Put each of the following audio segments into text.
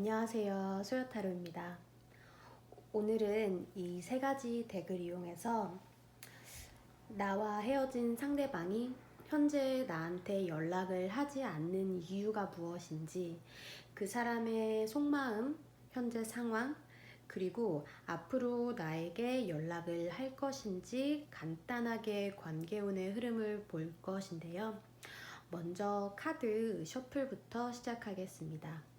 안녕하세요. 소요타로입니다. 오늘은 이 세 가지 덱을 이용해서 나와 헤어진 상대방이 현재 나한테 연락을 하지 않는 이유가 무엇인지, 그 사람의 속마음, 현재 상황, 그리고 앞으로 나에게 연락을 할 것인지 간단하게 관계운의 흐름을 볼 것인데요. 먼저 카드 셔플부터 시작하겠습니다.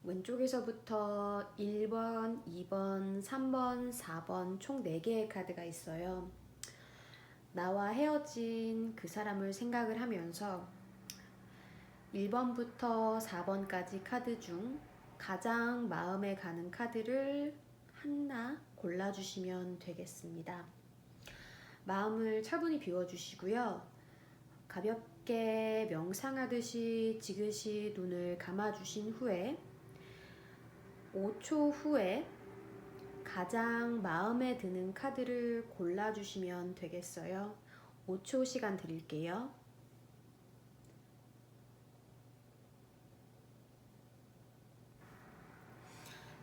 왼쪽에서부터 1번, 2번, 3번, 4번 총 4개의 카드가 있어요. 나와 헤어진 그 사람을 생각을 하면서 1번부터 4번까지 카드 중 가장 마음에 가는 카드를 하나 골라주시면 되겠습니다. 마음을 차분히 비워주시고요. 가볍게 명상하듯이 지그시 눈을 감아주신 후에 5초 후에 가장 마음에 드는 카드를 골라주시면 되겠어요. 5초 시간 드릴게요.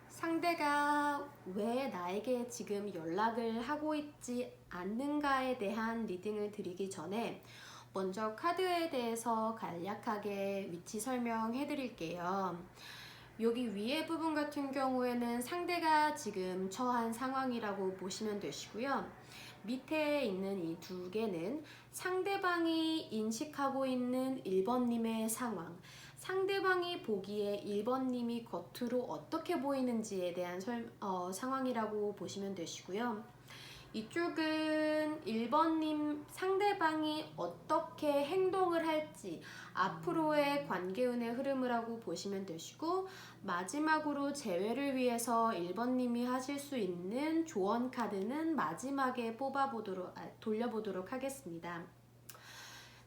상대가 왜 나에게 지금 연락을 하고 있지 않는가에 대한 리딩을 드리기 전에 먼저 카드에 대해서 간략하게 위치 설명해 드릴게요. 여기 위에 부분 같은 경우에는 상대가 지금 처한 상황이라고 보시면 되시고요. 밑에 있는 이 2개는 상대방이 인식하고 있는 1번님의 상황, 상대방이 보기에 1번님이 겉으로 어떻게 보이는지에 대한 상황이라고 보시면 되시고요. 이쪽은 1번님 상대방이 어떻게 행동을 할지 앞으로의 관계운의 흐름을 하고 보시면 되시고, 마지막으로 재회를 위해서 1번님이 하실 수 있는 조언 카드는 마지막에 돌려보도록 하겠습니다.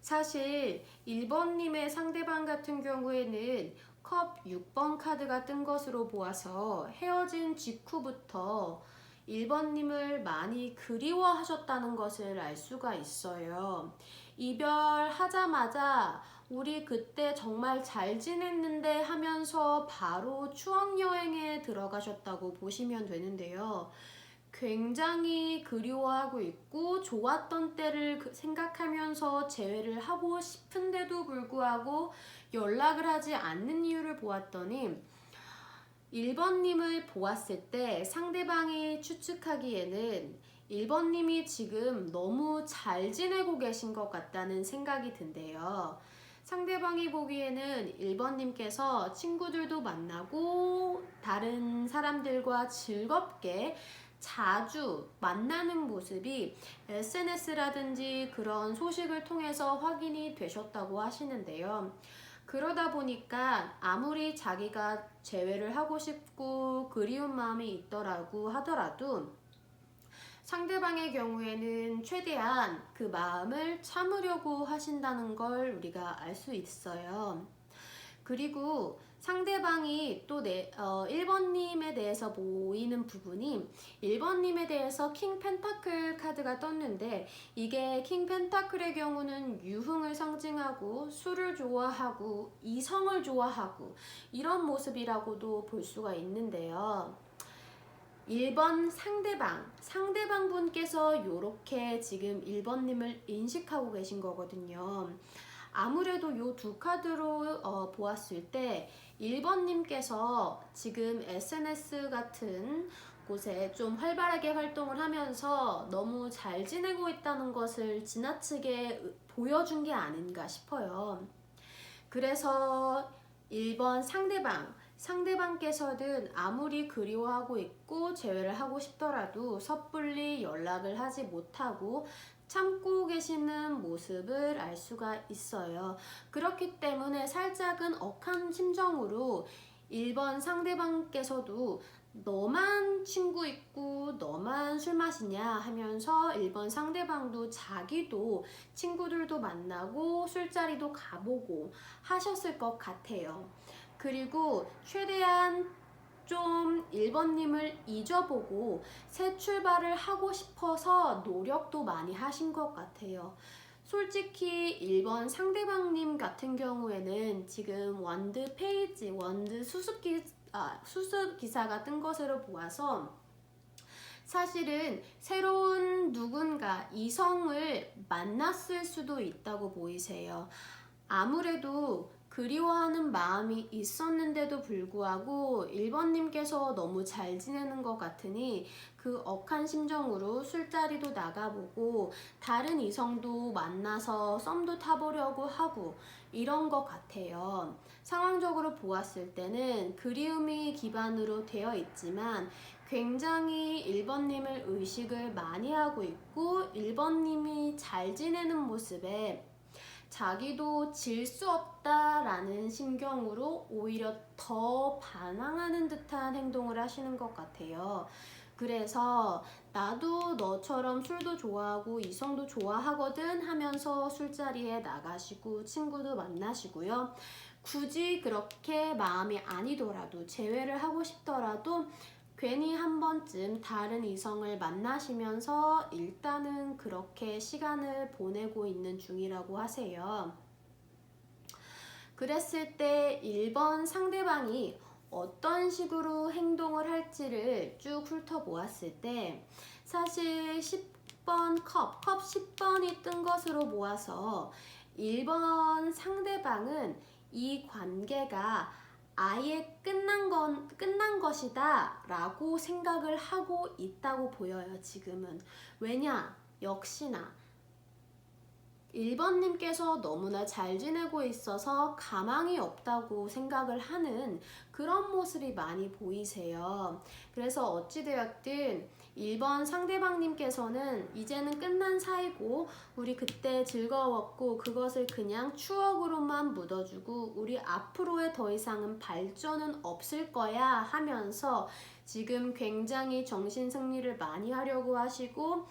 사실 1번님의 상대방 같은 경우에는 컵 6번 카드가 뜬 것으로 보아서 헤어진 직후부터 1번님을 많이 그리워하셨다는 것을 알 수가 있어요. 이별하자마자 우리 그때 정말 잘 지냈는데 하면서 바로 추억여행에 들어가셨다고 보시면 되는데요. 굉장히 그리워하고 있고 좋았던 때를 생각하면서 재회를 하고 싶은데도 불구하고 연락을 하지 않는 이유를 보았더니 1번님을 보았을 때 상대방이 추측하기에는 1번님이 지금 너무 잘 지내고 계신 것 같다는 생각이 든대요. 상대방이 보기에는 1번님께서 친구들도 만나고 다른 사람들과 즐겁게 자주 만나는 모습이 SNS라든지 그런 소식을 통해서 확인이 되셨다고 하시는데요. 그러다 보니까 아무리 자기가 재회를 하고 싶고 그리운 마음이 있더라고 하더라도 상대방의 경우에는 최대한 그 마음을 참으려고 하신다는 걸 우리가 알 수 있어요. 그리고 상대방이 또 1번님에 대해서 보이는 부분이 1번님에 대해서 킹 펜타클 카드가 떴는데 이게 킹 펜타클의 경우는 유흥을 상징하고 술을 좋아하고 이성을 좋아하고 이런 모습이라고도 볼 수가 있는데요. 1번 상대방 분께서 이렇게 지금 1번님을 인식하고 계신 거거든요. 아무래도 이 두 카드로 보았을 때 1번님께서 지금 SNS 같은 곳에 좀 활발하게 활동을 하면서 너무 잘 지내고 있다는 것을 지나치게 보여준 게 아닌가 싶어요. 그래서 1번 상대방께서는 아무리 그리워하고 있고 재회를 하고 싶더라도 섣불리 연락을 하지 못하고 참고 계시는 모습을 알 수가 있어요. 그렇기 때문에 살짝은 억한 심정으로 1번 상대방께서도 너만 친구 있고 너만 술 마시냐 하면서 1번 상대방도 자기도 친구들도 만나고 술자리도 가보고 하셨을 것 같아요. 그리고 최대한 좀 1번님을 잊어보고 새 출발을 하고 싶어서 노력도 많이 하신 것 같아요. 솔직히 1번 상대방님 같은 경우에는 지금 원드 페이지, 원드 수습 기사가 뜬 것으로 보아서 사실은 새로운 누군가 이성을 만났을 수도 있다고 보이세요. 아무래도 그리워하는 마음이 있었는데도 불구하고 1번님께서 너무 잘 지내는 것 같으니 그 억한 심정으로 술자리도 나가보고 다른 이성도 만나서 썸도 타보려고 하고 이런 것 같아요. 상황적으로 보았을 때는 그리움이 기반으로 되어 있지만 굉장히 1번님을 의식을 많이 하고 있고 1번님이 잘 지내는 모습에 자기도 질 수 없다라는 심경으로 오히려 더 반항하는 듯한 행동을 하시는 것 같아요. 그래서 나도 너처럼 술도 좋아하고 이성도 좋아하거든 하면서 술자리에 나가시고 친구도 만나시고요. 굳이 그렇게 마음이 아니더라도 재회를 하고 싶더라도 괜히 한 번쯤 다른 이성을 만나시면서 일단은 그렇게 시간을 보내고 있는 중이라고 하세요. 그랬을 때 1번 상대방이 어떤 식으로 행동을 할지를 쭉 훑어보았을 때 사실 10번 컵 10번이 뜬 것으로 모아서 1번 상대방은 이 관계가 아예 끝난 것이다 라고 생각을 하고 있다고 보여요. 지금은. 왜냐? 역시나 1번님께서 너무나 잘 지내고 있어서 가망이 없다고 생각을 하는 그런 모습이 많이 보이세요. 그래서 어찌되었든 1번 상대방님께서는 이제는 끝난 사이고 우리 그때 즐거웠고 그것을 그냥 추억으로만 묻어주고 우리 앞으로의 더 이상은 발전은 없을 거야 하면서 지금 굉장히 정신승리를 많이 하려고 하시고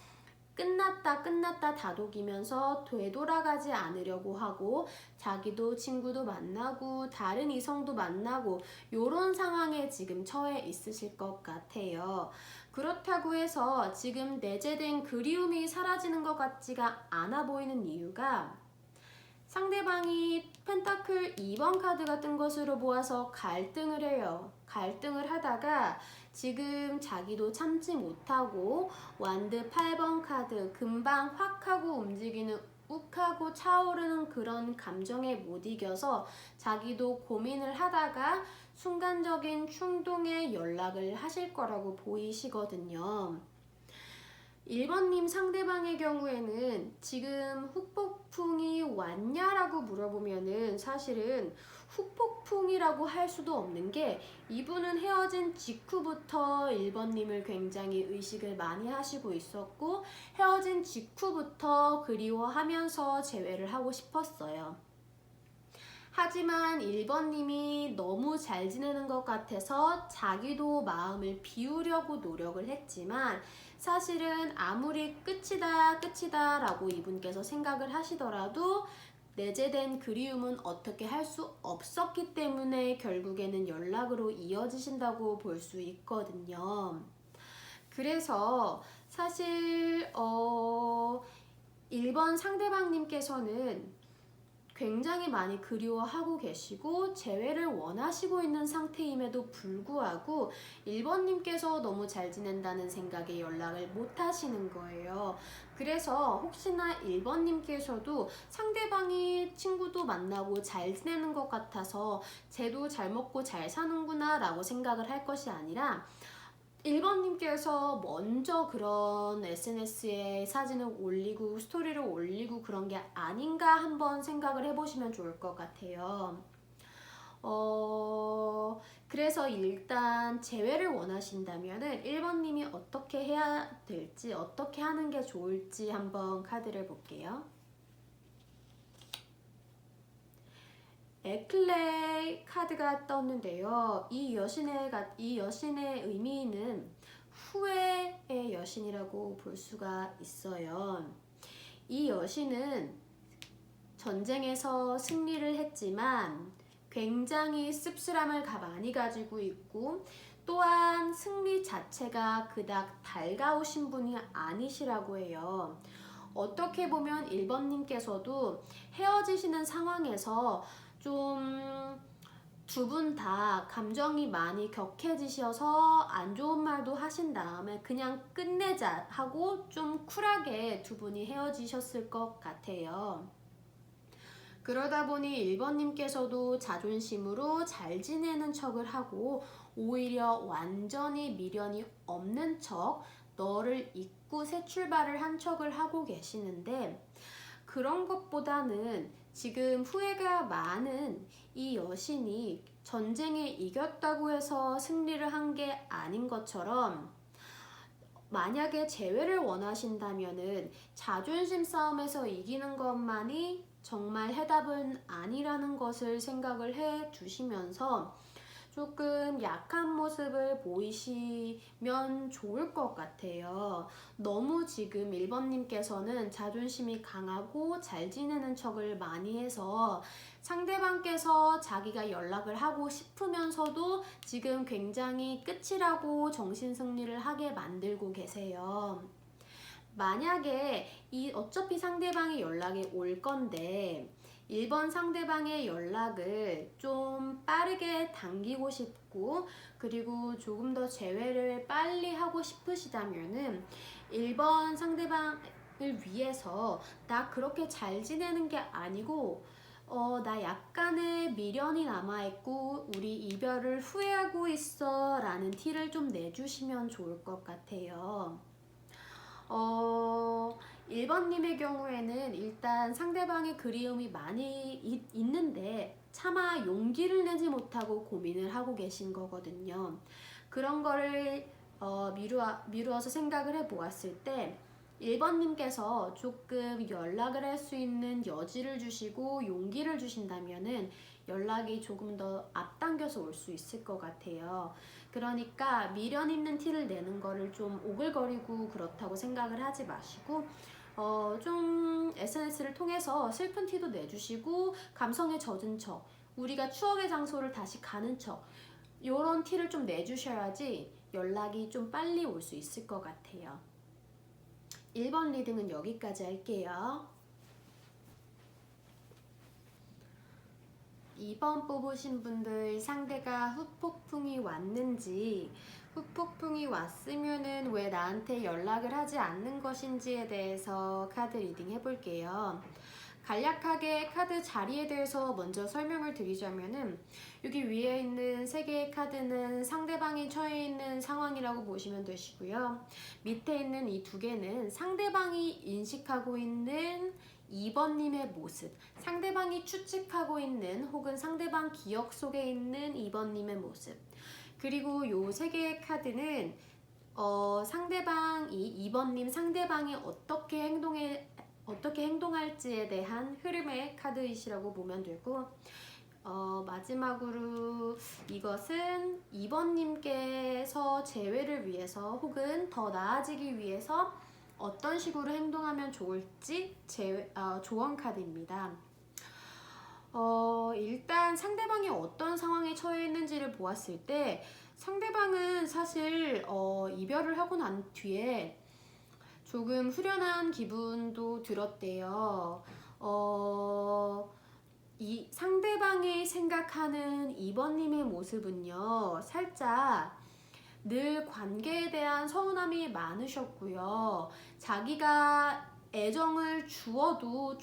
끝났다 다독이면서 되돌아가지 않으려고 하고 자기도 친구도 만나고 다른 이성도 만나고 요런 상황에 지금 처해 있으실 것 같아요. 그렇다고 해서 지금 내재된 그리움이 사라지는 것 같지가 않아 보이는 이유가 상대방이 펜타클 2번 카드가 뜬 것으로 보아서 갈등을 해요. 갈등을 하다가 지금 자기도 참지 못하고 완드 8번 카드 금방 확 하고 움직이는 욱욱하고 차오르는 그런 감정에 못 이겨서 자기도 고민을 하다가 순간적인 충동에 연락을 하실 거라고 보이시거든요. 1번님 상대방의 경우에는 지금 후폭풍이 왔냐라고 물어보면은 사실은 후폭풍이라고 할 수도 없는 게 이분은 헤어진 직후부터 1번님을 굉장히 의식을 많이 하시고 있었고 헤어진 직후부터 그리워하면서 재회를 하고 싶었어요. 하지만 1번님이 너무 잘 지내는 것 같아서 자기도 마음을 비우려고 노력을 했지만 사실은 아무리 끝이다 라고 이분께서 생각을 하시더라도 내재된 그리움은 어떻게 할 수 없었기 때문에 결국에는 연락으로 이어지신다고 볼 수 있거든요. 그래서 사실 1번 상대방님께서는 굉장히 많이 그리워하고 계시고 재회를 원하시고 있는 상태임에도 불구하고 1번님께서 너무 잘 지낸다는 생각에 연락을 못 하시는 거예요. 그래서 혹시나 1번님께서도 상대방이 친구도 만나고 잘 지내는 것 같아서 쟤도 잘 먹고 잘 사는구나 라고 생각을 할 것이 아니라 1번님께서 먼저 그런 SNS에 사진을 올리고 스토리를 올리고 그런 게 아닌가 한번 생각을 해보시면 좋을 것 같아요. 그래서 일단 재회를 원하신다면은 1번님이 어떻게 해야 될지, 어떻게 하는 게 좋을지 한번 카드를 볼게요. 에클레이 카드가 떴는데요. 이 여신의 의미는 후회의 여신이라고 볼 수가 있어요. 이 여신은 전쟁에서 승리를 했지만 굉장히 씁쓸함을 많이 가지고 있고 또한 승리 자체가 그닥 달가우신 분이 아니시라고 해요. 어떻게 보면 1번님께서도 헤어지시는 상황에서 좀 두 분 다 감정이 많이 격해지셔서 안 좋은 말도 하신 다음에 그냥 끝내자 하고 좀 쿨하게 두 분이 헤어지셨을 것 같아요. 그러다 보니 1번님께서도 자존심으로 잘 지내는 척을 하고 오히려 완전히 미련이 없는 척 너를 잊고 새 출발을 한 척을 하고 계시는데 그런 것보다는 지금 후회가 많은 이 여신이 전쟁에 이겼다고 해서 승리를 한 게 아닌 것처럼 만약에 재회를 원하신다면은 자존심 싸움에서 이기는 것만이 정말 해답은 아니라는 것을 생각을 해 두시면서 조금 약한 모습을 보이시면 좋을 것 같아요. 너무 지금 1번님께서는 자존심이 강하고 잘 지내는 척을 많이 해서 상대방께서 자기가 연락을 하고 싶으면서도 지금 굉장히 끝이라고 정신승리를 하게 만들고 계세요. 만약에 어차피 상대방이 연락이 올 건데 1번 상대방의 연락을 좀 빠르게 당기고 싶고 그리고 조금 더 재회를 빨리 하고 싶으시다면은 1번 상대방을 위해서 나 그렇게 잘 지내는 게 아니고 나 약간의 미련이 남아있고 우리 이별을 후회하고 있어 라는 티를 좀 내주시면 좋을 것 같아요. 1번님의 경우에는 일단 상대방의 그리움이 많이 있는데 차마 용기를 내지 못하고 고민을 하고 계신 거거든요. 그런 거를 미루어서 생각을 해보았을 때 1번님께서 조금 연락을 할 수 있는 여지를 주시고 용기를 주신다면은 연락이 조금 더 앞당겨서 올 수 있을 것 같아요. 그러니까 미련 있는 티를 내는 거를 좀 오글거리고 그렇다고 생각을 하지 마시고 좀 SNS를 통해서 슬픈 티도 내주시고 감성에 젖은 척 우리가 추억의 장소를 다시 가는 척 요런 티를 좀 내주셔야지 연락이 좀 빨리 올 수 있을 것 같아요. 1번 리딩은 여기까지 할게요. 2번 뽑으신 분들 상대가 후폭풍이 왔는지 후폭풍이 왔으면은 왜 나한테 연락을 하지 않는 것인지에 대해서 카드 리딩 해볼게요. 간략하게 카드 자리에 대해서 먼저 설명을 드리자면은 여기 위에 있는 세 개의 카드는 상대방이 처해 있는 상황이라고 보시면 되시고요. 밑에 있는 이 두 개는 상대방이 인식하고 있는 2번님의 모습, 상대방이 추측하고 있는 혹은 상대방 기억 속에 있는 2번님의 모습, 그리고 요 세 개의 카드는 상대방이 2번님 상대방이 어떻게 행동할지에 대한 흐름의 카드이시라고 보면 되고, 마지막으로 이것은 2번님께서 재회를 위해서 혹은 더 나아지기 위해서 어떤 식으로 행동하면 좋을지 조언 카드입니다. 일단 상대방이 어떤 상황에 처해 있는지를 보았을 때 상대방은 사실 이별을 하고 난 뒤에 조금 후련한 기분도 들었대요. 이 상대방이 생각하는 2번님의 모습은요, 살짝 늘 관계에 대한 서운함이 많으셨고요. 자기가 애정을 주어도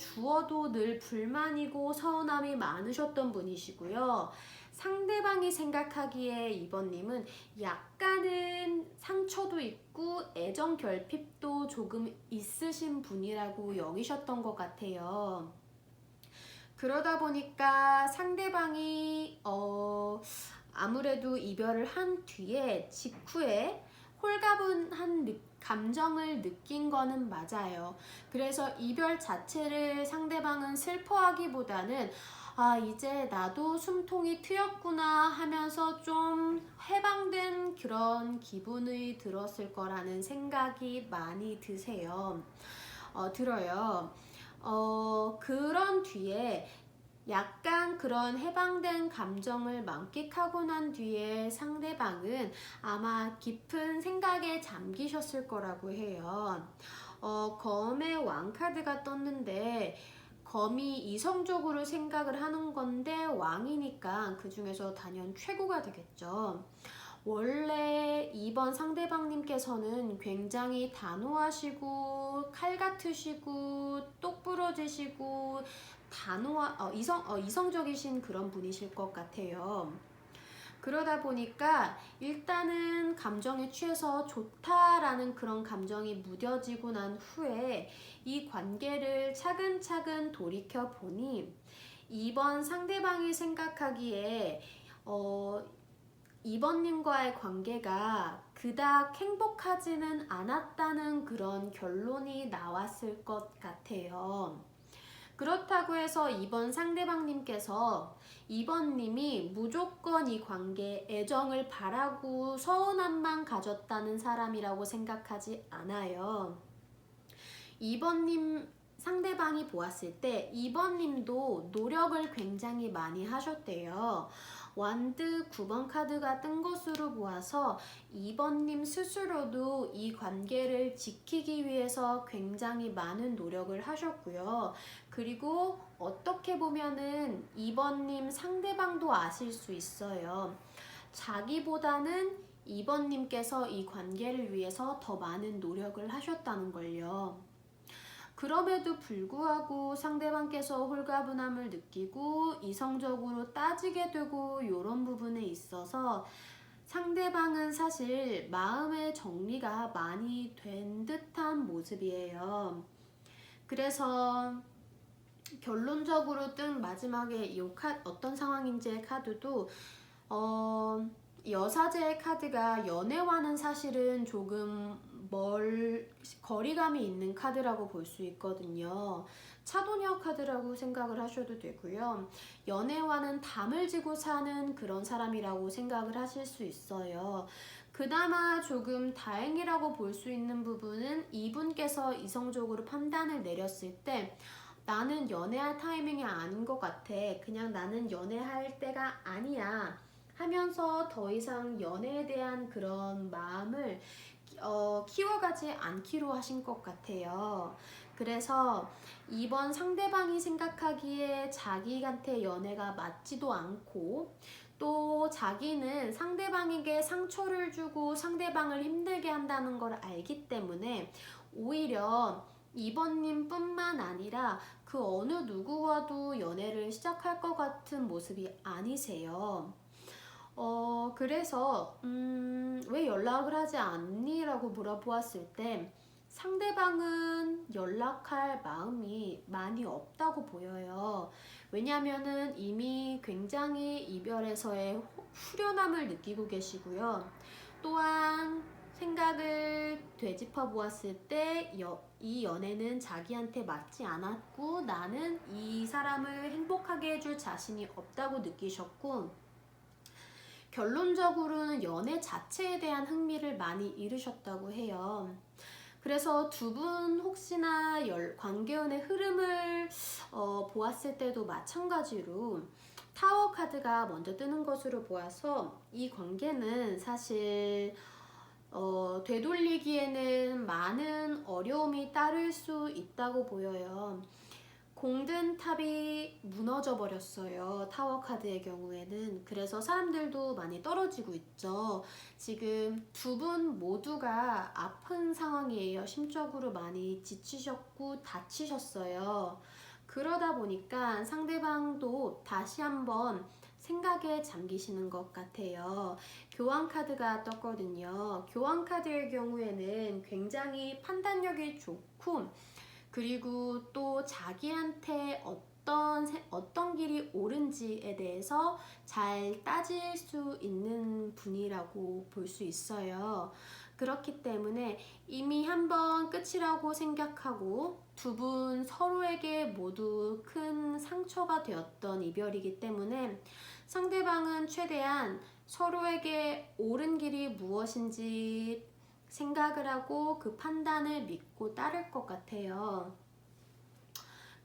늘 불만이고 서운함이 많으셨던 분이시고요. 상대방이 생각하기에 2번님은 약간은 상처도 있고 애정 결핍도 조금 있으신 분이라고 여기셨던 것 같아요. 그러다 보니까 상대방이 아무래도 이별을 한 뒤에 직후에 홀가분한 감정을 느낀 거는 맞아요. 그래서 이별 자체를 상대방은 슬퍼하기보다는 이제 나도 숨통이 트였구나 하면서 좀 해방된 그런 기분이 들었을 거라는 생각이 많이 들어요. 그런 뒤에 약간 그런 해방된 감정을 만끽하고 난 뒤에 상대방은 아마 깊은 생각에 잠기셨을 거라고 해요. 검의 왕 카드가 떴는데 검이 이성적으로 생각을 하는 건데 왕이니까 그 중에서 단연 최고가 되겠죠. 원래 2번 상대방님께서는 굉장히 단호하시고 칼 같으시고 똑부러지시고 이성적이신 그런 분이실 것 같아요. 그러다 보니까 일단은 감정에 취해서 좋다라는 그런 감정이 무뎌지고 난 후에 이 관계를 차근차근 돌이켜 보니 2번 상대방이 생각하기에 2번님과의 관계가 그닥 행복하지는 않았다는 그런 결론이 나왔을 것 같아요. 그렇다고 해서 2번 상대방님께서 2번님이 무조건 이 관계에 애정을 바라고 서운함만 가졌다는 사람이라고 생각하지 않아요. 2번님 상대방이 보았을 때 2번님도 노력을 굉장히 많이 하셨대요. 완드 9번 카드가 뜬 것으로 보아서 2번님 스스로도 이 관계를 지키기 위해서 굉장히 많은 노력을 하셨고요. 그리고 어떻게 보면은 2번님 상대방도 아실 수 있어요. 자기보다는 2번님께서 이 관계를 위해서 더 많은 노력을 하셨다는 걸요. 그럼에도 불구하고 상대방께서 홀가분함을 느끼고 이성적으로 따지게 되고 이런 부분에 있어서 상대방은 사실 마음의 정리가 많이 된 듯한 모습이에요. 그래서 결론적으로 뜬 마지막에 어떤 상황인지의 카드도 여사제의 카드가 연애와는 사실은 조금 거리감이 있는 카드라고 볼 수 있거든요. 차도녀 카드라고 생각을 하셔도 되고요. 연애와는 담을 지고 사는 그런 사람이라고 생각을 하실 수 있어요. 그나마 조금 다행이라고 볼 수 있는 부분은 이분께서 이성적으로 판단을 내렸을 때 나는 연애할 타이밍이 아닌 것 같아. 그냥 나는 연애할 때가 아니야. 하면서 더 이상 연애에 대한 그런 마음을 키워가지 않기로 하신 것 같아요. 그래서 이번 상대방이 생각하기에 자기한테 연애가 맞지도 않고 또 자기는 상대방에게 상처를 주고 상대방을 힘들게 한다는 걸 알기 때문에 오히려 2번님 뿐만 아니라 그 어느 누구와도 연애를 시작할 것 같은 모습이 아니세요. 그래서 왜 연락을 하지 않니? 라고 물어보았을 때 상대방은 연락할 마음이 많이 없다고 보여요. 왜냐하면은 이미 굉장히 이별에서의 후련함을 느끼고 계시고요. 또한 생각을 되짚어 보았을 때 이 연애는 자기한테 맞지 않았고 나는 이 사람을 행복하게 해줄 자신이 없다고 느끼셨고, 결론적으로는 연애 자체에 대한 흥미를 많이 잃으셨다고 해요. 그래서 두 분 혹시나 관계운의 흐름을 보았을 때도 마찬가지로 타워 카드가 먼저 뜨는 것으로 보아서 이 관계는 사실 되돌리기에는 많은 어려움이 따를 수 있다고 보여요. 공든 탑이 무너져 버렸어요. 타워 카드의 경우에는. 그래서 사람들도 많이 떨어지고 있죠. 지금 두 분 모두가 아픈 상황이에요. 심적으로 많이 지치셨고 다치셨어요. 그러다 보니까 상대방도 다시 한번 생각에 잠기시는 것 같아요. 교환 카드가 떴거든요. 교환 카드의 경우에는 굉장히 판단력이 좋고, 그리고 또 자기한테 어떤 길이 옳은지에 대해서 잘 따질 수 있는 분이라고 볼 수 있어요. 그렇기 때문에 이미 한번 끝이라고 생각하고 두 분 서로에게 모두 큰 상처가 되었던 이별이기 때문에 상대방은 최대한 서로에게 옳은 길이 무엇인지 생각을 하고 그 판단을 믿고 따를 것 같아요.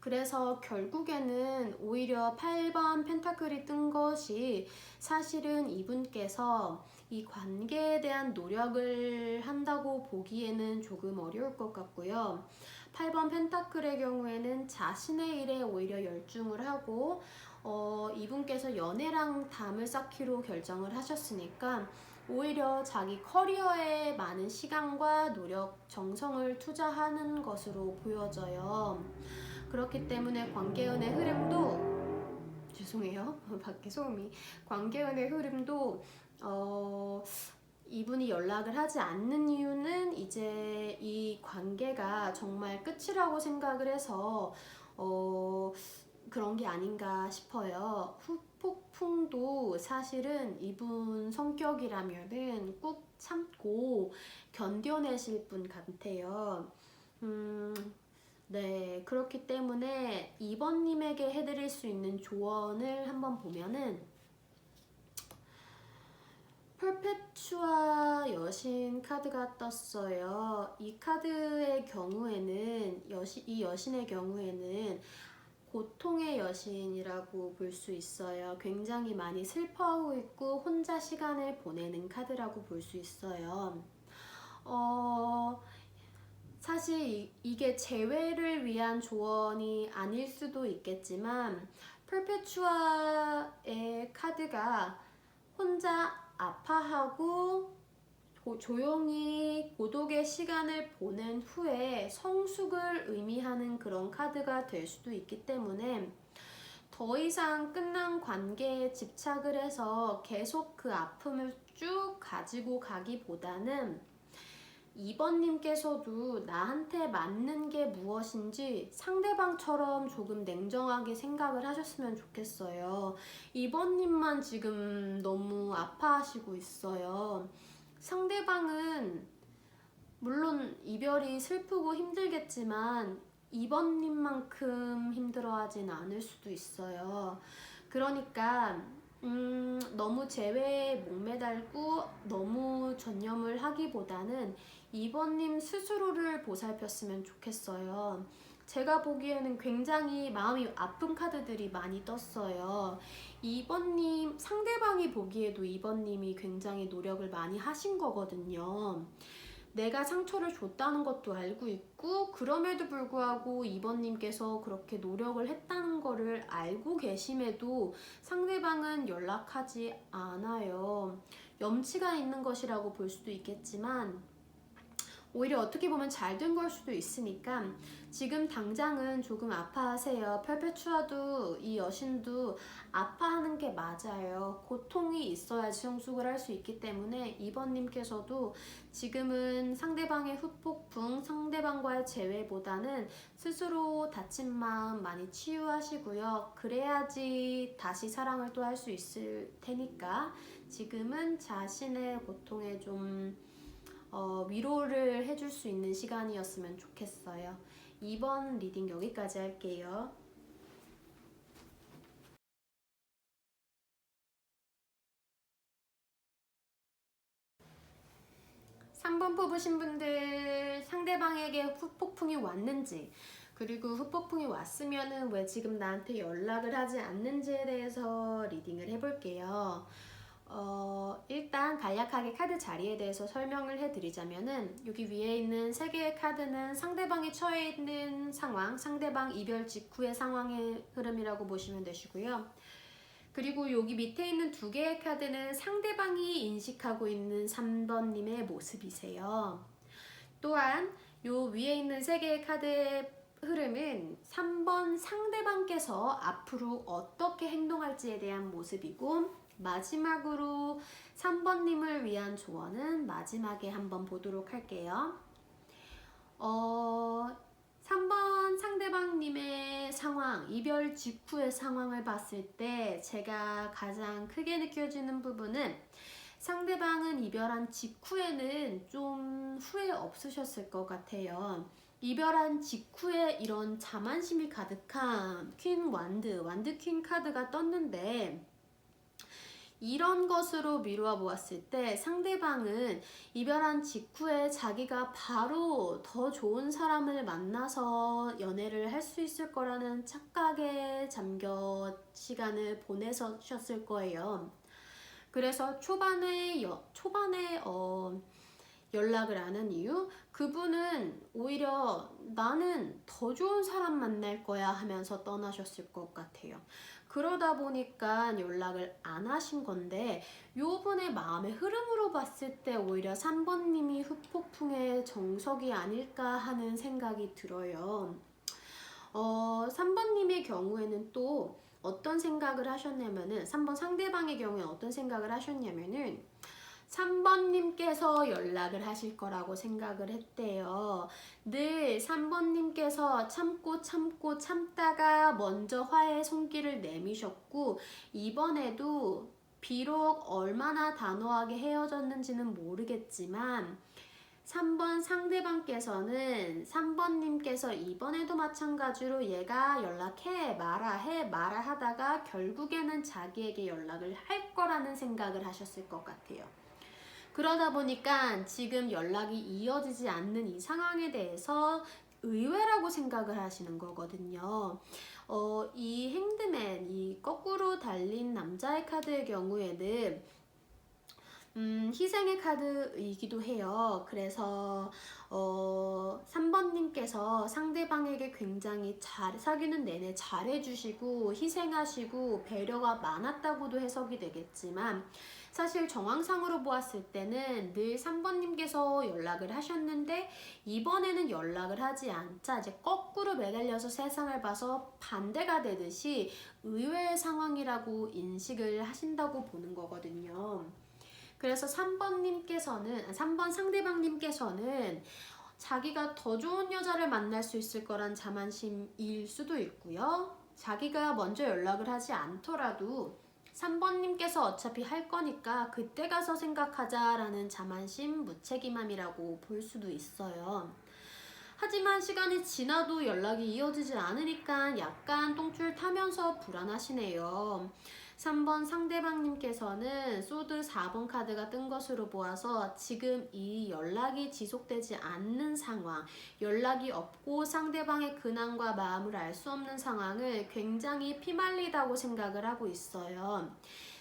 그래서 결국에는 오히려 8번 펜타클이 뜬 것이 사실은 이분께서 이 관계에 대한 노력을 한다고 보기에는 조금 어려울 것 같고요. 8번 펜타클의 경우에는 자신의 일에 오히려 열중을 하고 이분께서 연애랑 담을 쌓기로 결정을 하셨으니까 오히려 자기 커리어에 많은 시간과 노력, 정성을 투자하는 것으로 보여져요. 그렇기 때문에 관계운의 흐름도 죄송해요. 밖에 소음이. 관계운의 흐름도 이분이 연락을 하지 않는 이유는 이제 이 관계가 정말 끝이라고 생각을 해서 그런 게 아닌가 싶어요. 후폭풍도 사실은 이분 성격이라면은 꾹 참고 견뎌내실 분 같아요. 네, 그렇기 때문에 2번님에게 해드릴 수 있는 조언을 한번 보면은 퍼페추아 여신 카드가 떴어요. 이 카드의 경우에는 이 여신의 경우에는 고통의 여신이라고 볼 수 있어요. 굉장히 많이 슬퍼하고 있고 혼자 시간을 보내는 카드라고 볼 수 있어요. 사실 이게 재회를 위한 조언이 아닐 수도 있겠지만 퍼페추아의 카드가 혼자 아파하고 조용히 고독의 시간을 보낸 후에 성숙을 의미하는 그런 카드가 될 수도 있기 때문에 더 이상 끝난 관계에 집착을 해서 계속 그 아픔을 쭉 가지고 가기보다는 2번님께서도 나한테 맞는 게 무엇인지 상대방처럼 조금 냉정하게 생각을 하셨으면 좋겠어요. 2번님만 지금 너무 아파하시고 있어요. 상대방은 물론 이별이 슬프고 힘들겠지만 2번님만큼 힘들어하진 않을 수도 있어요. 그러니까 너무 재회에 목매달고 너무 전념을 하기보다는 2번님 스스로를 보살폈으면 좋겠어요. 제가 보기에는 굉장히 마음이 아픈 카드들이 많이 떴어요. 2번님, 상대방이 보기에도 2번님이 굉장히 노력을 많이 하신 거거든요. 내가 상처를 줬다는 것도 알고 있고, 그럼에도 불구하고 2번님께서 그렇게 노력을 했다는 거를 알고 계심에도 상대방은 연락하지 않아요. 염치가 있는 것이라고 볼 수도 있겠지만 오히려 어떻게 보면 잘 된 걸 수도 있으니까 지금 당장은 조금 아파하세요. perpetua도 이 여신도 아파하는 게 맞아요. 고통이 있어야지 성숙을 할 수 있기 때문에 2번님께서도 지금은 상대방의 후폭풍, 상대방과의 재회보다는 스스로 다친 마음 많이 치유하시고요. 그래야지 다시 사랑을 또 할 수 있을 테니까 지금은 자신의 고통에 좀 위로를 해줄 수 있는 시간이었으면 좋겠어요. 2번 리딩 여기까지 할게요. 3번 뽑으신 분들 상대방에게 후폭풍이 왔는지, 그리고 후폭풍이 왔으면은 왜 지금 나한테 연락을 하지 않는지에 대해서 리딩을 해볼게요. 일단 간략하게 카드 자리에 대해서 설명을 해드리자면은 여기 위에 있는 3개의 카드는 상대방이 처해 있는 상황, 상대방 이별 직후의 상황의 흐름이라고 보시면 되시고요. 그리고 여기 밑에 있는 2개의 카드는 상대방이 인식하고 있는 3번님의 모습이세요. 또한 요 위에 있는 3개의 카드의 흐름은 3번 상대방께서 앞으로 어떻게 행동할지에 대한 모습이고, 마지막으로 3번님을 위한 조언은 마지막에 한번 보도록 할게요. 3번 상대방님의 상황, 이별 직후의 상황을 봤을 때 제가 가장 크게 느껴지는 부분은 상대방은 이별한 직후에는 좀 후회 없으셨을 것 같아요. 이별한 직후에 이런 자만심이 가득한 퀸 완드 퀸 카드가 떴는데, 이런 것으로 미루어 보았을 때 상대방은 이별한 직후에 자기가 바로 더 좋은 사람을 만나서 연애를 할 수 있을 거라는 착각에 잠겨 시간을 보내셨을 거예요. 그래서 초반에 연락을 안 한 이유, 그분은 오히려 나는 더 좋은 사람 만날 거야 하면서 떠나셨을 것 같아요. 그러다 보니까 연락을 안 하신 건데, 요분의 마음의 흐름으로 봤을 때 오히려 3번님이 후폭풍의 정석이 아닐까 하는 생각이 들어요. 3번님의 경우에는 또 어떤 생각을 하셨냐면은, 3번 상대방의 경우에 어떤 생각을 하셨냐면은 3번님께서 연락을 하실 거라고 생각을 했대요. 늘 3번님께서 참고 참다가 먼저 화해의 손길을 내미셨고, 이번에도 비록 얼마나 단호하게 헤어졌는지는 모르겠지만 3번 상대방께서는 3번님께서 이번에도 마찬가지로 얘가 연락해 마라 하다가 결국에는 자기에게 연락을 할 거라는 생각을 하셨을 것 같아요. 그러다 보니까 지금 연락이 이어지지 않는 이 상황에 대해서 의외라고 생각을 하시는 거거든요. 이 핸드맨, 이 거꾸로 달린 남자의 카드의 경우에는 희생의 카드이기도 해요. 그래서 3번님께서 상대방에게 굉장히 사귀는 내내 잘해주시고 희생하시고 배려가 많았다고도 해석이 되겠지만, 사실 정황상으로 보았을 때는 늘 3번님께서 연락을 하셨는데 이번에는 연락을 하지 않자 이제 거꾸로 매달려서 세상을 봐서 반대가 되듯이 의외의 상황이라고 인식을 하신다고 보는 거거든요. 그래서 3번 상대방님께서는 자기가 더 좋은 여자를 만날 수 있을 거란 자만심일 수도 있고요. 자기가 먼저 연락을 하지 않더라도 3번님께서 어차피 할 거니까 그때 가서 생각하자라는 자만심, 무책임함이라고 볼 수도 있어요. 하지만 시간이 지나도 연락이 이어지지 않으니까 약간 똥줄 타면서 불안하시네요. 3번 상대방님께서는 소드 4번 카드가 뜬 것으로 보아서 지금 이 연락이 지속되지 않는 상황, 연락이 없고 상대방의 근황과 마음을 알 수 없는 상황을 굉장히 피말리다고 생각을 하고 있어요.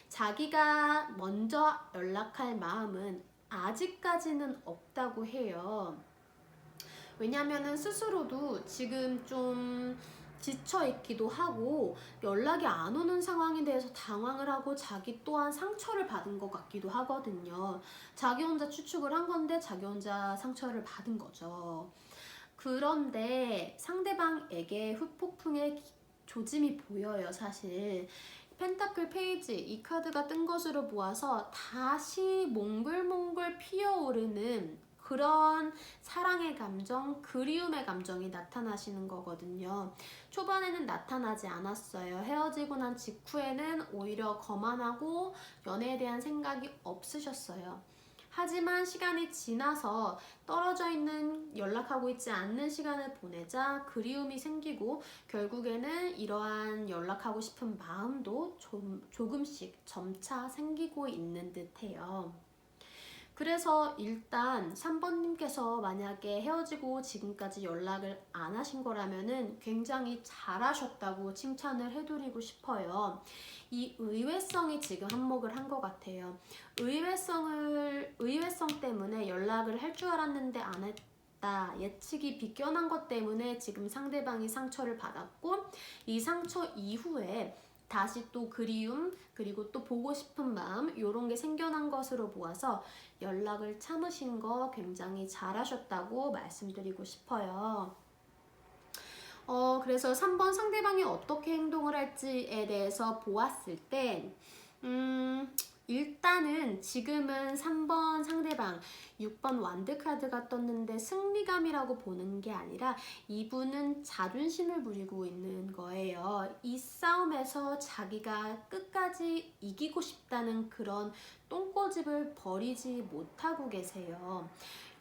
자기가 먼저 연락할 마음은 아직까지는 없다고 해요. 왜냐면은 스스로도 지금 좀 지쳐 있기도 하고 연락이 안 오는 상황에 대해서 당황을 하고 자기 또한 상처를 받은 것 같기도 하거든요. 자기 혼자 추측을 한 건데 자기 혼자 상처를 받은 거죠. 그런데 상대방에게 후폭풍의 조짐이 보여요, 사실. 펜타클 페이지, 이 카드가 뜬 것으로 보아서 다시 몽글몽글 피어오르는 그런 사랑의 감정, 그리움의 감정이 나타나시는 거거든요. 초반에는 나타나지 않았어요. 헤어지고 난 직후에는 오히려 거만하고 연애에 대한 생각이 없으셨어요. 하지만 시간이 지나서 떨어져 있는, 연락하고 있지 않는 시간을 보내자 그리움이 생기고 결국에는 이러한 연락하고 싶은 마음도 조금씩 점차 생기고 있는 듯해요. 그래서 일단 3번님께서 만약에 헤어지고 지금까지 연락을 안 하신 거라면은 굉장히 잘하셨다고 칭찬을 해드리고 싶어요. 이 의외성이 지금 한몫을 한 것 같아요. 의외성 때문에 연락을 할 줄 알았는데 안 했다. 예측이 비껴난 것 때문에 지금 상대방이 상처를 받았고 이 상처 이후에 다시 또 그리움 그리고 또 보고 싶은 마음 이런 게 생겨난 것으로 보아서 연락을 참으신 거 굉장히 잘하셨다고 말씀드리고 싶어요. 그래서 3번 상대방이 어떻게 행동을 할지에 대해서 보았을 때 일단은 지금은 3번 상대방 6번 완드 카드가 떴는데 승리감이라고 보는 게 아니라 이분은 자존심을 부리고 있는 거예요. 이 싸움에서 자기가 끝까지 이기고 싶다는 그런 똥꼬집을 버리지 못하고 계세요.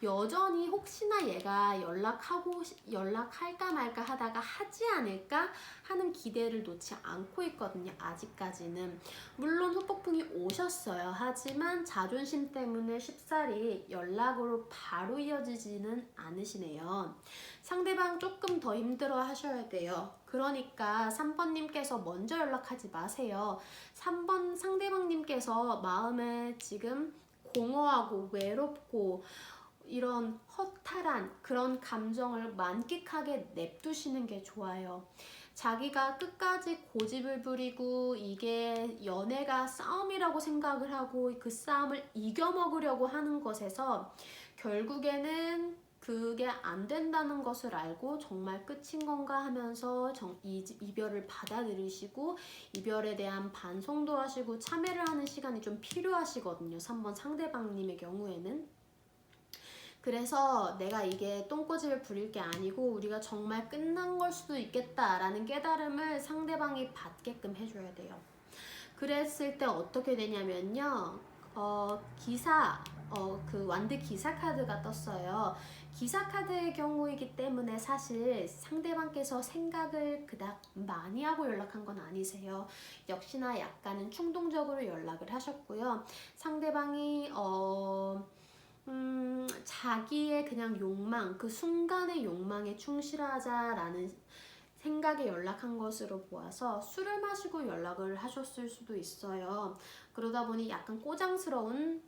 여전히 혹시나 얘가 연락할까 말까 하다가 하지 않을까 하는 기대를 놓지 않고 있거든요. 아직까지는. 물론 후폭풍이 오셨어요. 하지만 자존심 때문에 쉽사리 연락으로 바로 이어지지는 않으시네요. 상대방 조금 더 힘들어 하셔야 돼요. 그러니까 3번님께서 먼저 연락하지 마세요. 3번 상대방님께서 마음에 지금 공허하고 외롭고 이런 허탈한 그런 감정을 만끽하게 냅두시는 게 좋아요. 자기가 끝까지 고집을 부리고 이게 연애가 싸움이라고 생각을 하고 그 싸움을 이겨먹으려고 하는 것에서 결국에는 그게 안 된다는 것을 알고 정말 끝인 건가 하면서 이별을 받아들이시고 이별에 대한 반성도 하시고 참회를 하는 시간이 좀 필요하시거든요. 3번 상대방님의 경우에는. 그래서 내가 이게 똥꼬집을 부릴 게 아니고 우리가 정말 끝난 걸 수도 있겠다라는 깨달음을 상대방이 받게끔 해줘야 돼요. 그랬을 때 어떻게 되냐면요. 그 완드 기사 카드가 떴어요. 기사 카드의 경우이기 때문에 사실 상대방께서 생각을 그닥 많이 하고 연락한 건 아니세요. 역시나 약간은 충동적으로 연락을 하셨고요. 상대방이 자기의 그냥 욕망, 그 순간의 욕망에 충실하자라는 생각에 연락한 것으로 보아서 술을 마시고 연락을 하셨을 수도 있어요. 그러다 보니 약간 꼬장스러운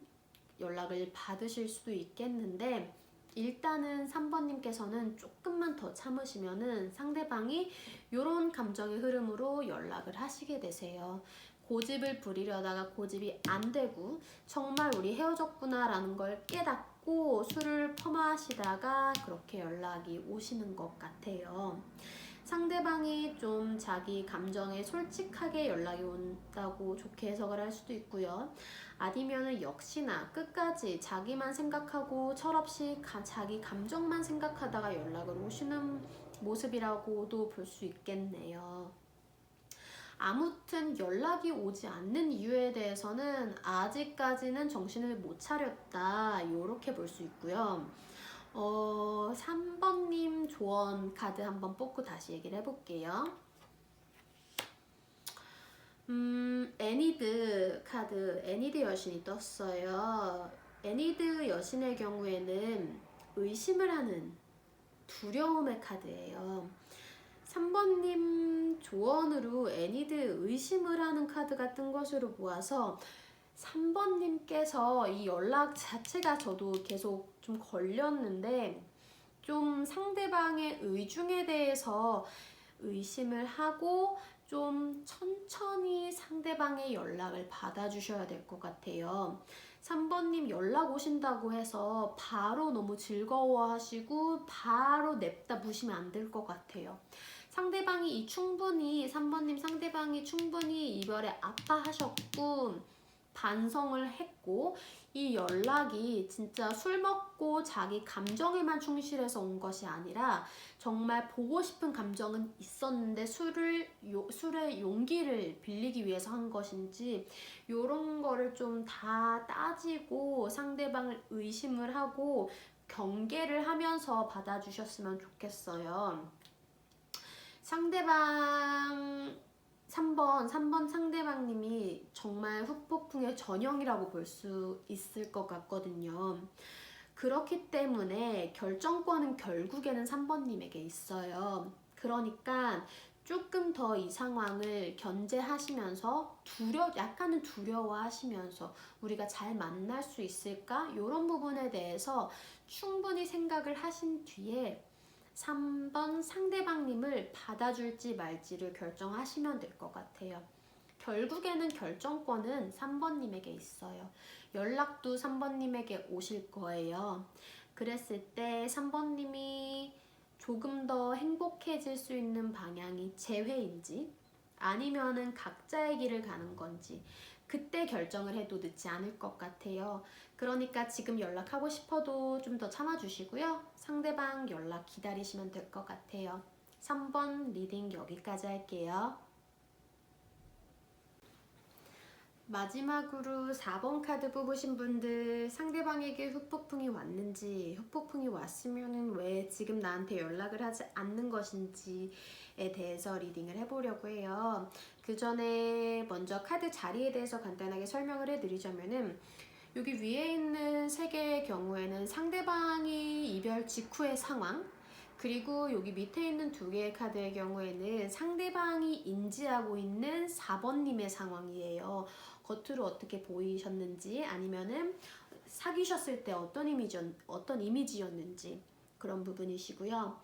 연락을 받으실 수도 있겠는데 일단은 3번님께서는 조금만 더 참으시면은 상대방이 이런 감정의 흐름으로 연락을 하시게 되세요. 고집을 부리려다가 고집이 안 되고 정말 우리 헤어졌구나 라는 걸 깨닫고 술을 퍼마시다가 그렇게 연락이 오시는 것 같아요. 상대방이 좀 자기 감정에 솔직하게 연락이 온다고 좋게 해석을 할 수도 있고요. 아니면은 역시나 끝까지 자기만 생각하고 철없이 자기 감정만 생각하다가 연락을 오시는 모습이라고도 볼 수 있겠네요. 아무튼 연락이 오지 않는 이유에 대해서는 아직까지는 정신을 못 차렸다 이렇게 볼 수 있고요. 3번님 조언 카드 한번 뽑고 다시 얘기를 해볼게요. 애니드 카드, 애니드 여신이 떴어요. 애니드 여신의 경우에는 의심을 하는 두려움의 카드예요. 3번님 조언으로 애니드 의심을 하는 카드가 뜬 것으로 보아서 3번님께서 이 연락 자체가 저도 계속 좀 걸렸는데 좀 상대방의 의중에 대해서 의심을 하고 좀 천천히 상대방의 연락을 받아주셔야 될 것 같아요. 3번님 연락 오신다고 해서 바로 너무 즐거워하시고 바로 냅다 부시면 안 될 것 같아요. 상대방이 충분히 3번님 상대방이 충분히 이별에 아파하셨고 반성을 했고 이 연락이 진짜 술 먹고 자기 감정에만 충실해서 온 것이 아니라 정말 보고 싶은 감정은 있었는데 술의 용기를 빌리기 위해서 한 것인지 요런 거를 좀 다 따지고 상대방을 의심을 하고 경계를 하면서 받아주셨으면 좋겠어요. 상대방 3번 상대방님이 정말 후폭풍의 전형이라고 볼 수 있을 것 같거든요. 그렇기 때문에 결정권은 결국에는 3번님에게 있어요. 그러니까 조금 더 이 상황을 견제하시면서 약간은 두려워하시면서 우리가 잘 만날 수 있을까? 이런 부분에 대해서 충분히 생각을 하신 뒤에 3번 상대방님을 받아줄지 말지를 결정하시면 될 것 같아요. 결국에는 결정권은 3번님에게 있어요. 연락도 3번님에게 오실 거예요. 그랬을 때 3번님이 조금 더 행복해질 수 있는 방향이 재회인지 아니면은 각자의 길을 가는 건지 그때 결정을 해도 늦지 않을 것 같아요. 그러니까 지금 연락하고 싶어도 좀 더 참아주시고요. 상대방 연락 기다리시면 될 것 같아요. 3번 리딩 여기까지 할게요. 마지막으로 4번 카드 뽑으신 분들 상대방에게 후폭풍이 왔는지 후폭풍이 왔으면 왜 지금 나한테 연락을 하지 않는 것인지에 대해서 리딩을 해보려고 해요. 그 전에 먼저 카드 자리에 대해서 간단하게 설명을 해드리자면은 여기 위에 있는 세 개의 경우에는 상대방이 이별 직후의 상황 그리고 여기 밑에 있는 두 개의 카드의 경우에는 상대방이 인지하고 있는 4번님의 상황이에요. 겉으로 어떻게 보이셨는지 아니면은 사귀셨을 때 어떤 이미지였는지 그런 부분이시고요.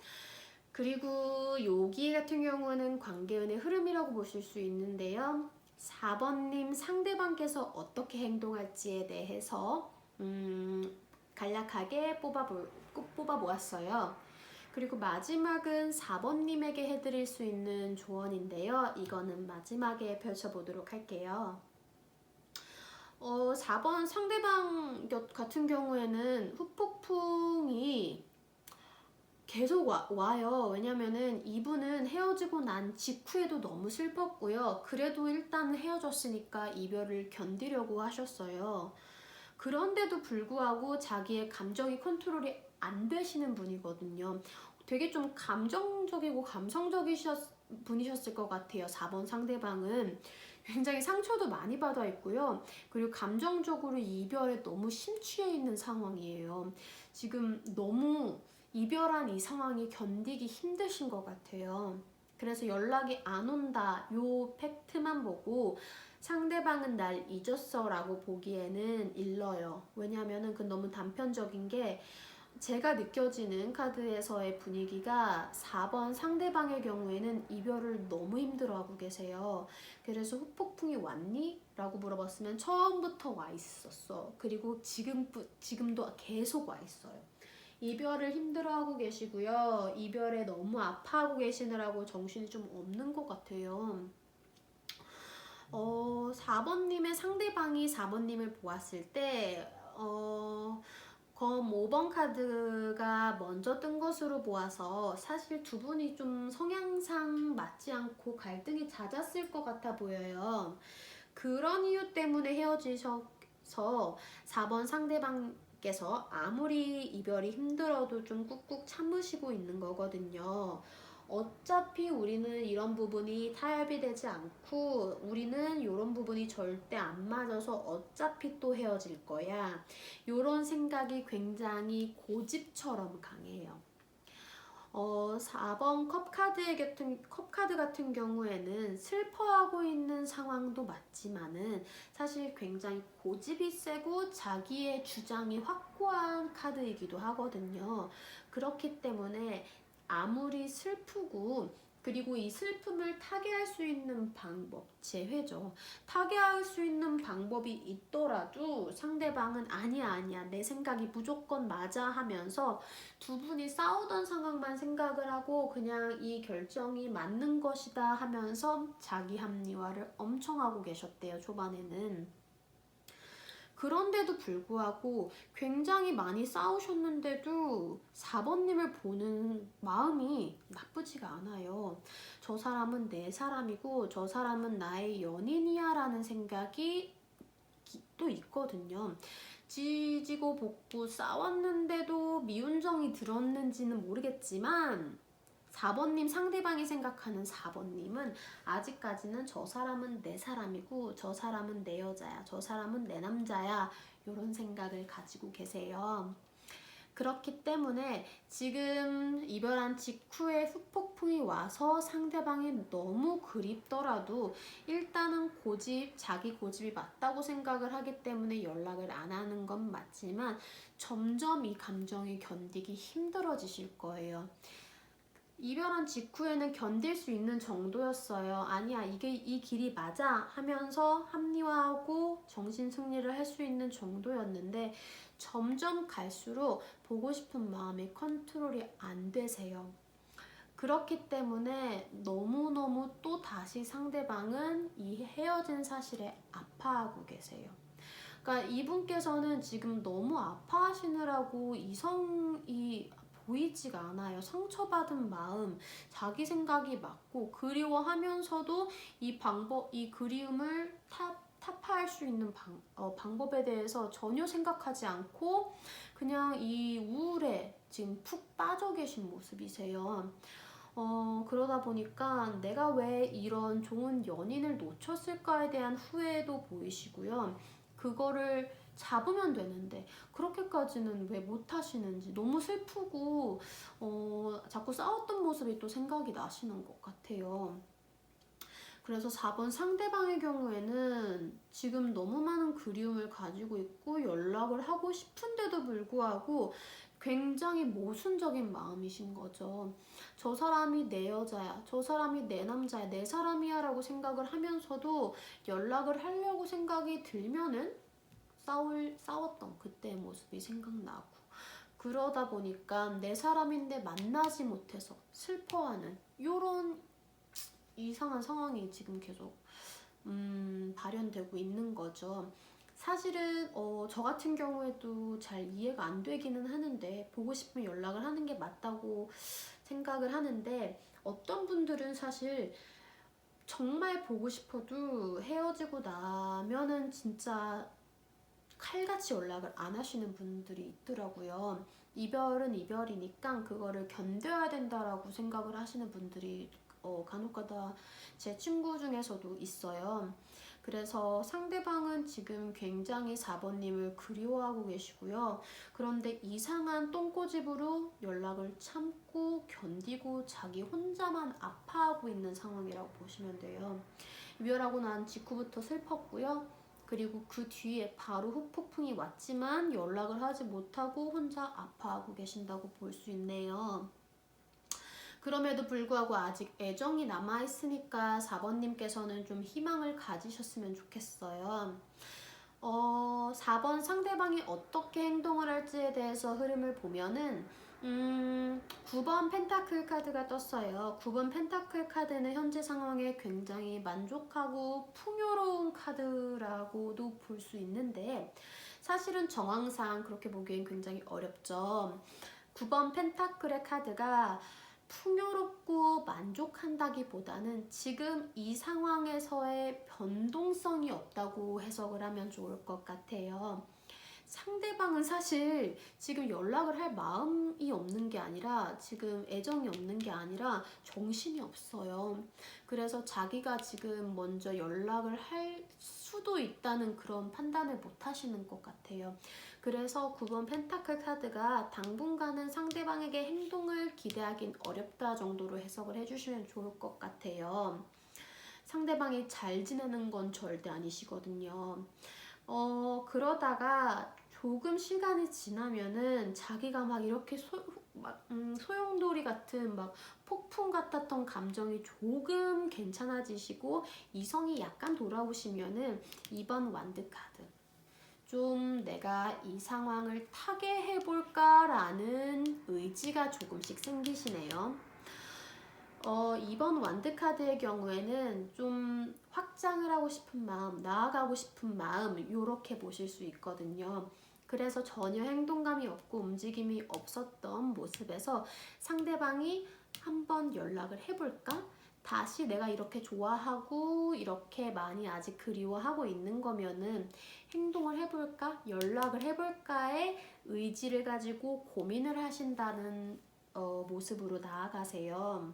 그리고 여기 같은 경우는 관계운의 흐름이라고 보실 수 있는데요. 4번님 상대방께서 어떻게 행동할지에 대해서 간략하게 뽑아보았어요. 그리고 마지막은 4번님에게 해드릴 수 있는 조언인데요. 이거는 마지막에 펼쳐보도록 할게요. 4번 상대방 같은 경우에는 후폭풍이 계속 와요. 왜냐면은 이분은 헤어지고 난 직후에도 너무 슬펐고요. 그래도 일단 헤어졌으니까 이별을 견디려고 하셨어요. 그런데도 불구하고 자기의 감정이 컨트롤이 안 되시는 분이거든요. 되게 좀 감정적이고 분이셨을 것 같아요. 4번 상대방은 굉장히 상처도 많이 받아 있고요. 그리고 감정적으로 이별에 너무 심취해 있는 상황이에요. 지금 너무 이별한 이 상황이 견디기 힘드신 것 같아요. 그래서 연락이 안 온다 요 팩트만 보고 상대방은 날 잊었어 라고 보기에는 일러요. 왜냐면은 그 너무 단편적인 게 제가 느껴지는 카드에서의 분위기가 4번 상대방의 경우에는 이별을 너무 힘들어하고 계세요. 그래서 후폭풍이 왔니? 라고 물어봤으면 처음부터 와 있었어. 그리고 지금도 계속 와 있어요. 이별을 힘들어하고 계시고요. 이별에 너무 아파하고 계시느라고 정신이 좀 없는 것 같아요. 4번님의 상대방이 4번님을 보았을 때 검 5번 카드가 먼저 뜬 것으로 보아서 사실 두 분이 좀 성향상 맞지 않고 갈등이 잦았을 것 같아 보여요. 그런 이유 때문에 헤어지셔서 4번 상대방께서 아무리 이별이 힘들어도 좀 꾹꾹 참으시고 있는 거거든요. 어차피 우리는 이런 부분이 타협이 되지 않고 우리는 이런 부분이 절대 안 맞아서 어차피 또 헤어질 거야. 이런 생각이 굉장히 고집처럼 강해요. 4번 컵카드 같은 경우에는 슬퍼하고 있는 상황도 맞지만은 사실 굉장히 고집이 세고 자기의 주장이 확고한 카드이기도 하거든요. 그렇기 때문에 아무리 슬프고 그리고 이 슬픔을 타개할 수 있는 방법, 재회죠. 타개할 수 있는 방법이 있더라도 상대방은 아니야, 내 생각이 무조건 맞아 하면서 두 분이 싸우던 상황만 생각을 하고 그냥 이 결정이 맞는 것이다 하면서 자기 합리화를 엄청 하고 계셨대요, 초반에는. 그런데도 불구하고 굉장히 많이 싸우셨는데도 4번님을 보는 마음이 나쁘지가 않아요. 저 사람은 내 사람이고 저 사람은 나의 연인이야 라는 생각이 또 있거든요. 지지고 볶고 싸웠는데도 미운정이 들었는지는 모르겠지만 4번님, 상대방이 생각하는 4번님은 아직까지는 저 사람은 내 사람이고 저 사람은 내 여자야, 저 사람은 내 남자야 이런 생각을 가지고 계세요. 그렇기 때문에 지금 이별한 직후에 후폭풍이 와서 상대방이 너무 그립더라도 일단은 자기 고집이 맞다고 생각을 하기 때문에 연락을 안 하는 건 맞지만 점점 이 감정이 견디기 힘들어지실 거예요. 이별한 직후에는 견딜 수 있는 정도였어요. 아니야, 이 길이 맞아 하면서 합리화하고 정신 승리를 할 수 있는 정도였는데 점점 갈수록 보고 싶은 마음이 컨트롤이 안 되세요. 그렇기 때문에 너무너무 또 다시 상대방은 이 헤어진 사실에 아파하고 계세요. 그러니까 이분께서는 지금 너무 아파하시느라고 이성이 보이지가 않아요. 상처받은 마음, 자기 생각이 맞고 그리워하면서도 이 그리움을 타파할 수 있는 방법에 대해서 전혀 생각하지 않고 그냥 이 우울에 지금 푹 빠져 계신 모습이세요. 그러다 보니까 내가 왜 이런 좋은 연인을 놓쳤을까에 대한 후회도 보이시고요. 그거를 잡으면 되는데 그렇게까지는 왜 못하시는지 너무 슬프고 자꾸 싸웠던 모습이 또 생각이 나시는 것 같아요. 그래서 4번 상대방의 경우에는 지금 너무 많은 그리움을 가지고 있고 연락을 하고 싶은데도 불구하고 굉장히 모순적인 마음이신 거죠. 저 사람이 내 여자야, 저 사람이 내 남자야, 내 사람이야 라고 생각을 하면서도 연락을 하려고 생각이 들면은 싸웠던 그때의 모습이 생각나고 그러다 보니까 내 사람인데 만나지 못해서 슬퍼하는 이런 이상한 상황이 지금 계속 발현되고 있는 거죠. 사실은 저 같은 경우에도 잘 이해가 안 되기는 하는데 보고 싶으면 연락을 하는 게 맞다고 생각을 하는데 어떤 분들은 사실 정말 보고 싶어도 헤어지고 나면은 진짜 칼같이 연락을 안 하시는 분들이 있더라고요. 이별은 이별이니까 그거를 견뎌야 된다라고 생각을 하시는 분들이 간혹가다 제 친구 중에서도 있어요. 그래서 상대방은 지금 굉장히 4번님을 그리워하고 계시고요. 그런데 이상한 똥꼬집으로 연락을 참고 견디고 자기 혼자만 아파하고 있는 상황이라고 보시면 돼요. 이별하고 난 직후부터 슬펐고요. 그리고 그 뒤에 바로 후폭풍이 왔지만 연락을 하지 못하고 혼자 아파하고 계신다고 볼 수 있네요. 그럼에도 불구하고 아직 애정이 남아있으니까 4번님께서는 좀 희망을 가지셨으면 좋겠어요. 4번 상대방이 어떻게 행동을 할지에 대해서 흐름을 보면은 9번 펜타클 카드가 떴어요. 9번 펜타클 카드는 현재 상황에 굉장히 만족하고 풍요로운 카드라고도 볼 수 있는데 사실은 정황상 그렇게 보기엔 굉장히 어렵죠. 9번 펜타클의 카드가 풍요롭고 만족한다기보다는 지금 이 상황에서의 변동성이 없다고 해석을 하면 좋을 것 같아요. 상대방은 사실 지금 연락을 할 마음이 없는 게 아니라 지금 애정이 없는 게 아니라 정신이 없어요. 그래서 자기가 지금 먼저 연락을 할 수도 있다는 그런 판단을 못 하시는 것 같아요. 그래서 9번 펜타클 카드가 당분간은 상대방에게 행동을 기대하긴 어렵다 정도로 해석을 해주시면 좋을 것 같아요. 상대방이 잘 지내는 건 절대 아니시거든요. 그러다가 조금 시간이 지나면은 자기가 막 이렇게 소용돌이 같은 막 폭풍 같았던 감정이 조금 괜찮아지시고 이성이 약간 돌아오시면은 2번 완드 카드. 좀 내가 이 상황을 타개해볼까 라는 의지가 조금씩 생기시네요. 2번 완드카드의 경우에는 좀 확장을 하고 싶은 마음, 나아가고 싶은 마음 이렇게 보실 수 있거든요. 그래서 전혀 행동감이 없고 움직임이 없었던 모습에서 상대방이 한번 연락을 해볼까? 다시 내가 이렇게 좋아하고 이렇게 많이 아직 그리워하고 있는 거면은 행동을 해볼까? 연락을 해볼까의 의지를 가지고 고민을 하신다는 모습으로 나아가세요.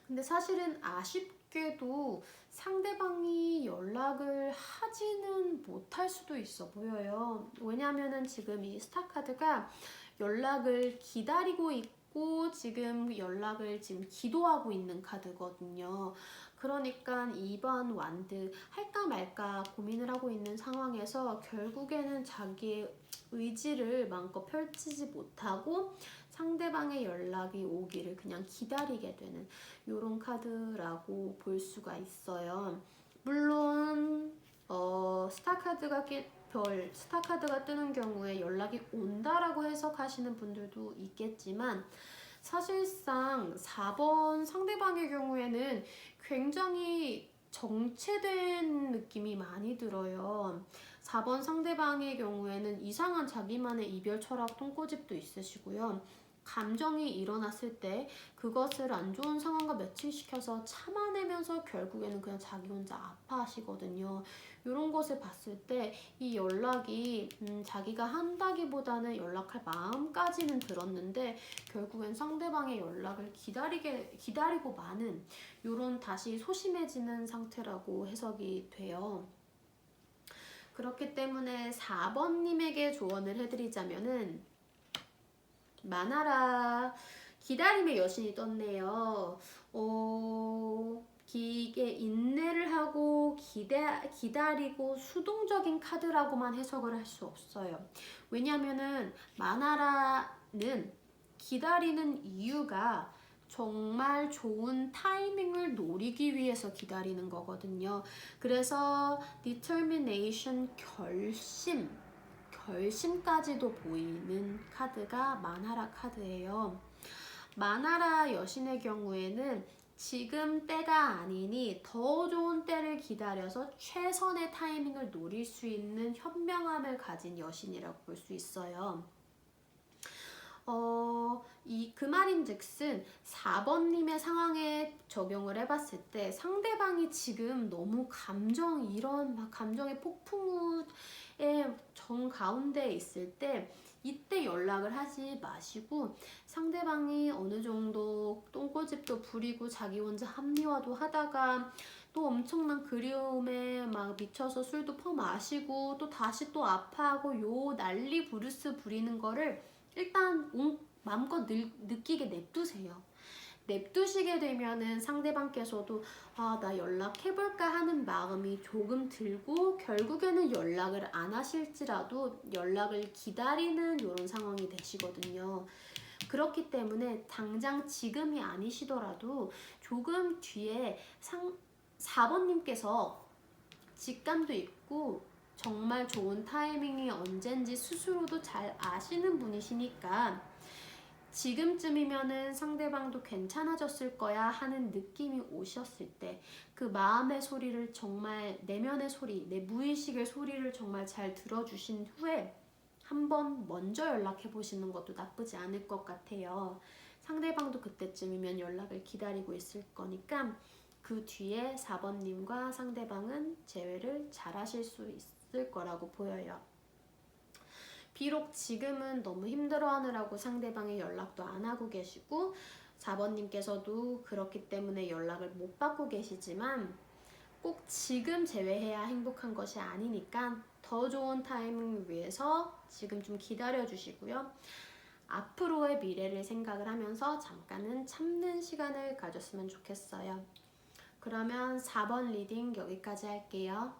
근데 사실은 아쉽게도 상대방이 연락을 하지는 못할 수도 있어 보여요. 왜냐면은 지금 이 스타카드가 연락을 기다리고 있고 지금 연락을 지금 기도하고 있는 카드거든요. 그러니까 2번 완드 할까 말까 고민을 하고 있는 상황에서 결국에는 자기의 의지를 마음껏 펼치지 못하고 상대방의 연락이 오기를 그냥 기다리게 되는 이런 카드라고 볼 수가 있어요. 물론 스타카드가 뜨는 경우에 연락이 온다라고 해석하시는 분들도 있겠지만 사실상 4번 상대방의 경우에는 굉장히 정체된 느낌이 많이 들어요. 4번 상대방의 경우에는 이상한 자기만의 이별 철학 똥꼬집도 있으시고요. 감정이 일어났을 때 그것을 안 좋은 상황과 매칭시켜서 참아내면서 결국에는 그냥 자기 혼자 아파하시거든요. 이런 것을 봤을 때 이 연락이 자기가 한다기보다는 연락할 마음까지는 들었는데 결국엔 상대방의 연락을 기다리고 마는 이런 다시 소심해지는 상태라고 해석이 돼요. 그렇기 때문에 4번님에게 조언을 해드리자면은 마나라 기다림의 여신이 떴네요. 이게 인내를 하고 기다리고 수동적인 카드라고만 해석을 할 수 없어요. 왜냐면은 마나라는 기다리는 이유가 정말 좋은 타이밍을 노리기 위해서 기다리는 거거든요. 그래서 determination, 결심까지도 보이는 카드가 마나라 카드예요. 마나라 여신의 경우에는 지금 때가 아니니 더 좋은 때를 기다려서 최선의 타이밍을 노릴 수 있는 현명함을 가진 여신이라고 볼 수 있어요. 그 말인즉슨 4번님의 상황에 적용을 해봤을 때 상대방이 지금 너무 이런 감정의 폭풍우의 정 가운데 있을 때 이때 연락을 하지 마시고 상대방이 어느 정도 똥꼬집도 부리고 자기 혼자 합리화도 하다가 또 엄청난 그리움에 막 미쳐서 술도 퍼마시고 또 다시 또 아파하고 요 난리 부르스 부리는 거를 일단 마음껏 느끼게 냅두세요. 냅두시게 되면은 상대방께서도 나 연락해볼까 하는 마음이 조금 들고 결국에는 연락을 안 하실지라도 연락을 기다리는 이런 상황이 되시거든요. 그렇기 때문에 당장 지금이 아니시더라도 조금 뒤에 4번님께서 직감도 있고 정말 좋은 타이밍이 언젠지 스스로도 잘 아시는 분이시니까 지금쯤이면은 상대방도 괜찮아졌을 거야 하는 느낌이 오셨을 때 그 마음의 소리를 정말 내면의 소리, 내 무의식의 소리를 정말 잘 들어주신 후에 한번 먼저 연락해 보시는 것도 나쁘지 않을 것 같아요. 상대방도 그때쯤이면 연락을 기다리고 있을 거니까 그 뒤에 4번님과 상대방은 재회를 잘 하실 수 있을 거라고 보여요. 비록 지금은 너무 힘들어하느라고 상대방이 연락도 안 하고 계시고 4번님께서도 그렇기 때문에 연락을 못 받고 계시지만 꼭 지금 제외해야 행복한 것이 아니니까 더 좋은 타이밍을 위해서 지금 좀 기다려 주시고요. 앞으로의 미래를 생각을 하면서 잠깐은 참는 시간을 가졌으면 좋겠어요. 그러면 4번 리딩 여기까지 할게요.